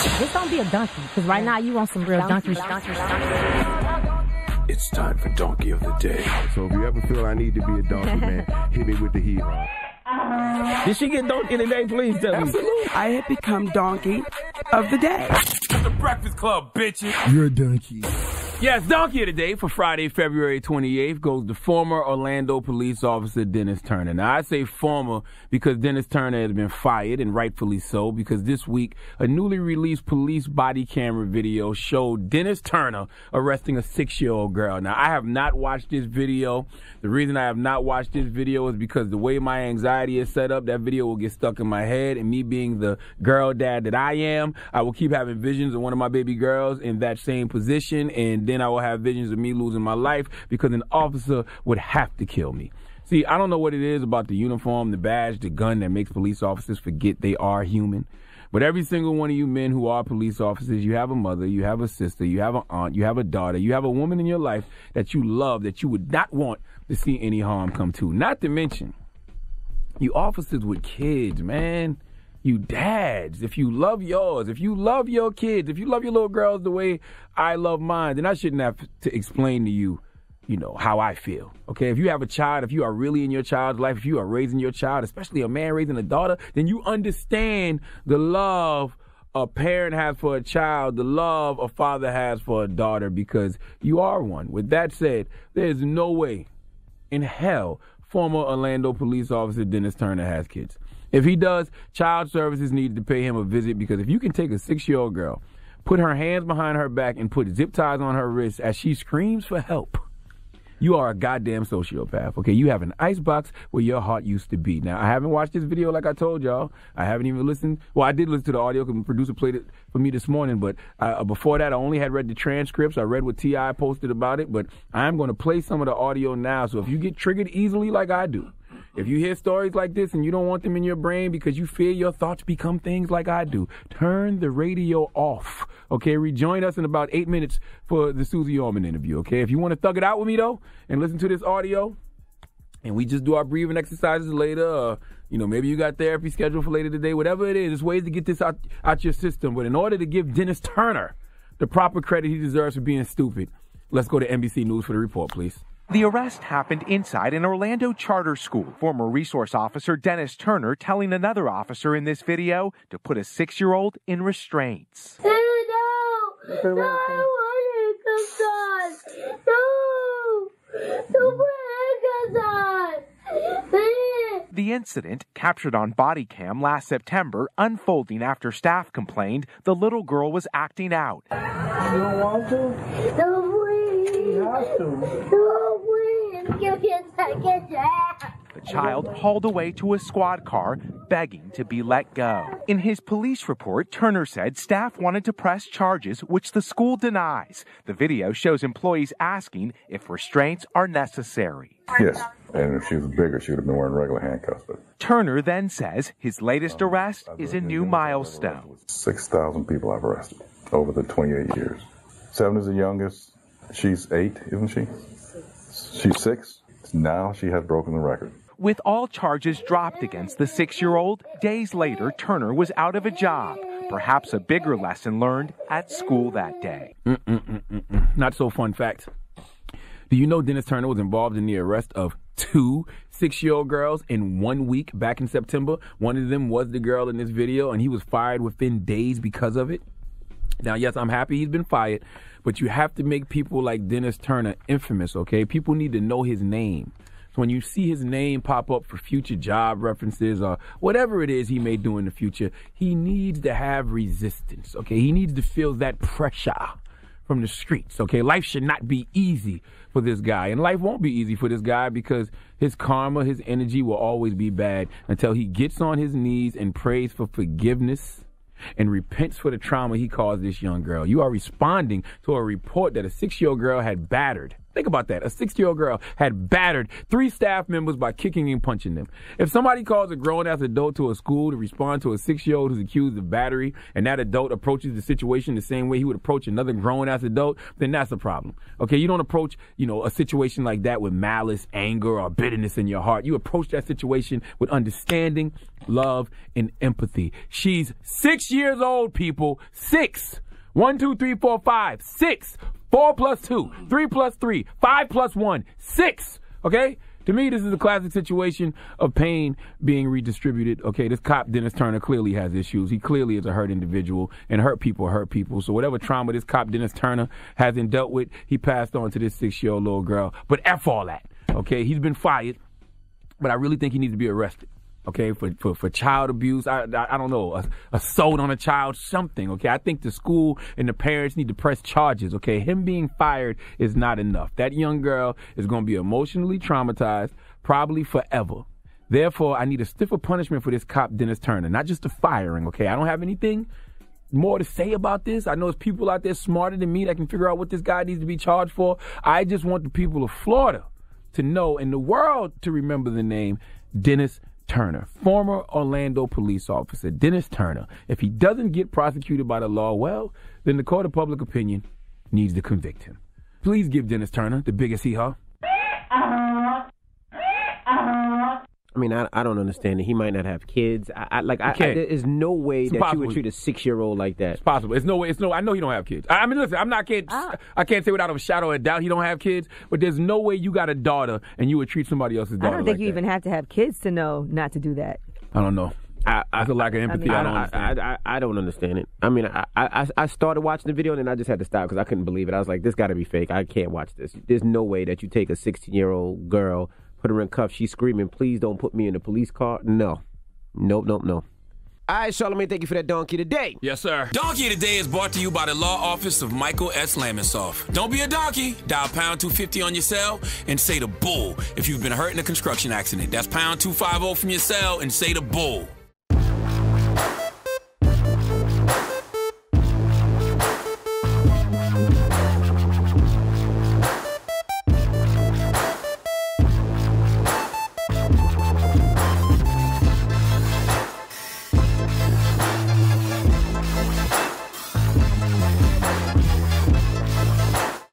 Just don't be a donkey, because right now you want some real donkey. It's time for Donkey of the Day. So if you ever feel I need to be a donkey, man, hit me with the hee-haw. Did she get Donkey of the Day? Please tell me. Absolutely. I have become Donkey of the Day. The Breakfast Club, bitches. You're a donkey. Yes, Donkey of the Day for Friday, February 28th goes to former Orlando police officer Dennis Turner. Now, I say former because Dennis Turner has been fired, and rightfully so, because this week a newly released police body camera video showed Dennis Turner arresting a 6-year-old girl. Now, I have not watched this video. The reason I have not watched this video is because the way my anxiety is set up, that video will get stuck in my head, and me being the girl dad that I am, I will keep having visions of one of my baby girls in that same position, and then I will have visions of me losing my life because an officer would have to kill me. See, I don't know what it is about the uniform, the badge, the gun that makes police officers forget they are human. But every single one of you men who are police officers, you have a mother, you have a sister, you have an aunt, you have a daughter, you have a woman in your life that you love, that you would not want to see any harm come to. Not to mention, you officers with kids, man. You dads, if you love yours, if you love your kids, if you love your little girls the way I love mine, then I shouldn't have to explain to you, you know, how I feel. Okay, if you have a child, if you are really in your child's life, if you are raising your child, especially a man raising a daughter, then you understand the love a parent has for a child, the love a father has for a daughter, because you are one. With that said, there's no way in hell former Orlando police officer Dennis Turner has kids. If he does, child services needs to pay him a visit, because if you can take a 6-year-old girl, put her hands behind her back, and put zip ties on her wrists as she screams for help, you are a goddamn sociopath, okay? You have an icebox where your heart used to be. Now, I haven't watched this video like I told y'all. I haven't even listened. Well, I did listen to the audio because the producer played it for me this morning, but before that, I only had read the transcripts. I read what T.I. posted about it, but I'm going to play some of the audio now, so if you get triggered easily like I do, if you hear stories like this and you don't want them in your brain because you fear your thoughts become things like I do, turn the radio off, okay? Rejoin us in about 8 minutes for the Susie Orman interview, okay? If you want to thug it out with me, though, and listen to this audio, and we just do our breathing exercises later, you know, maybe you got therapy scheduled for later today, whatever it is, there's ways to get this out your system. But in order to give Dennis Turner the proper credit he deserves for being stupid, let's go to NBC News for the report, please. The arrest happened inside an Orlando charter school. Former resource officer Dennis Turner telling another officer in this video to put a 6-year-old in restraints. No, I want handcuffs on. No, put handcuffs on. The incident, captured on body cam last September, unfolding after staff complained the little girl was acting out. You don't want to? No, please. You have to. No, please. Give me a second. The child hauled away to a squad car, begging to be let go. In his police report, Turner said staff wanted to press charges, which the school denies. The video shows employees asking if restraints are necessary. Yes, and if she was bigger, she would have been wearing regular handcuffs. But Turner then says his latest arrest is a new milestone. 6,000 people I've arrested over the 28 years. 7 is the youngest. She's 8, isn't she? She's 6. Now she has broken the record. With all charges dropped against the 6-year-old, days later, Turner was out of a job. Perhaps a bigger lesson learned at school that day. Not so fun fact. Do you know Dennis Turner was involved in the arrest of 2 6-year-old girls in 1 week back in September? One of them was the girl in this video, and he was fired within days because of it. Now, yes, I'm happy he's been fired, but you have to make people like Dennis Turner infamous, okay? People need to know his name. So when you see his name pop up for future job references or whatever it is he may do in the future, he needs to have resistance, okay? He needs to feel that pressure from the streets, okay? Life should not be easy for this guy, and life won't be easy for this guy because his karma, his energy will always be bad until he gets on his knees and prays for forgiveness and repents for the trauma he caused this young girl. You are responding to a report that a 6-year-old girl had battered Think about that. A 6-year-old girl had battered 3 staff members by kicking and punching them. If somebody calls a grown-ass adult to a school to respond to a 6-year-old who's accused of battery, and that adult approaches the situation the same way he would approach another grown-ass adult, then that's a problem. Okay, you don't approach, a situation like that with malice, anger, or bitterness in your heart. You approach that situation with understanding, love, and empathy. She's 6 years old, people. 6. 1, 2, 3, 4, 5. 6. 4 plus 2, 3 plus 3, 5 plus 1, 6, okay? To me, this is a classic situation of pain being redistributed, okay? This cop, Dennis Turner, clearly has issues. He clearly is a hurt individual, and hurt people hurt people. So whatever trauma this cop, Dennis Turner, hasn't dealt with, he passed on to this 6-year-old little girl. But F all that, okay? He's been fired, but I really think he needs to be arrested. Okay, for child abuse, I don't know, assault on a child, something, okay? I think the school and the parents need to press charges, okay? Him being fired is not enough. That young girl is going to be emotionally traumatized, probably forever. Therefore, I need a stiffer punishment for this cop, Dennis Turner, not just a firing, okay? I don't have anything more to say about this. I know there's people out there smarter than me that can figure out what this guy needs to be charged for. I just want the people of Florida to know and the world to remember the name Dennis Turner, former Orlando police officer, Dennis Turner. If he doesn't get prosecuted by the law, well, then the court of public opinion needs to convict him. Please give Dennis Turner the biggest hee-haw. I mean, I don't understand it. He might not have kids. There's no way that you would treat a 6-year-old like that. It's possible. It's no way. I know he don't have kids. I mean, listen, I can't say without a shadow of doubt he don't have kids, but there's no way you got a daughter and you would treat somebody else's daughter I don't think you even have to have kids to know not to do that. I don't know. That's a lack of empathy. I don't understand. I don't understand it. I mean, I started watching the video and then I just had to stop because I couldn't believe it. I was like, this got to be fake. I can't watch this. There's no way that you take a 16-year-old girl, put her in cuffs, she's screaming, please don't put me in the police car. No. Nope. All right, Charlamagne, thank you for that Donkey Today. Yes, sir. Donkey Today is brought to you by the law office of Michael S. Lamonsoff. Don't be a donkey. Dial pound 250 on your cell and say the bull if you've been hurt in a construction accident. That's pound 250 from your cell and say the bull.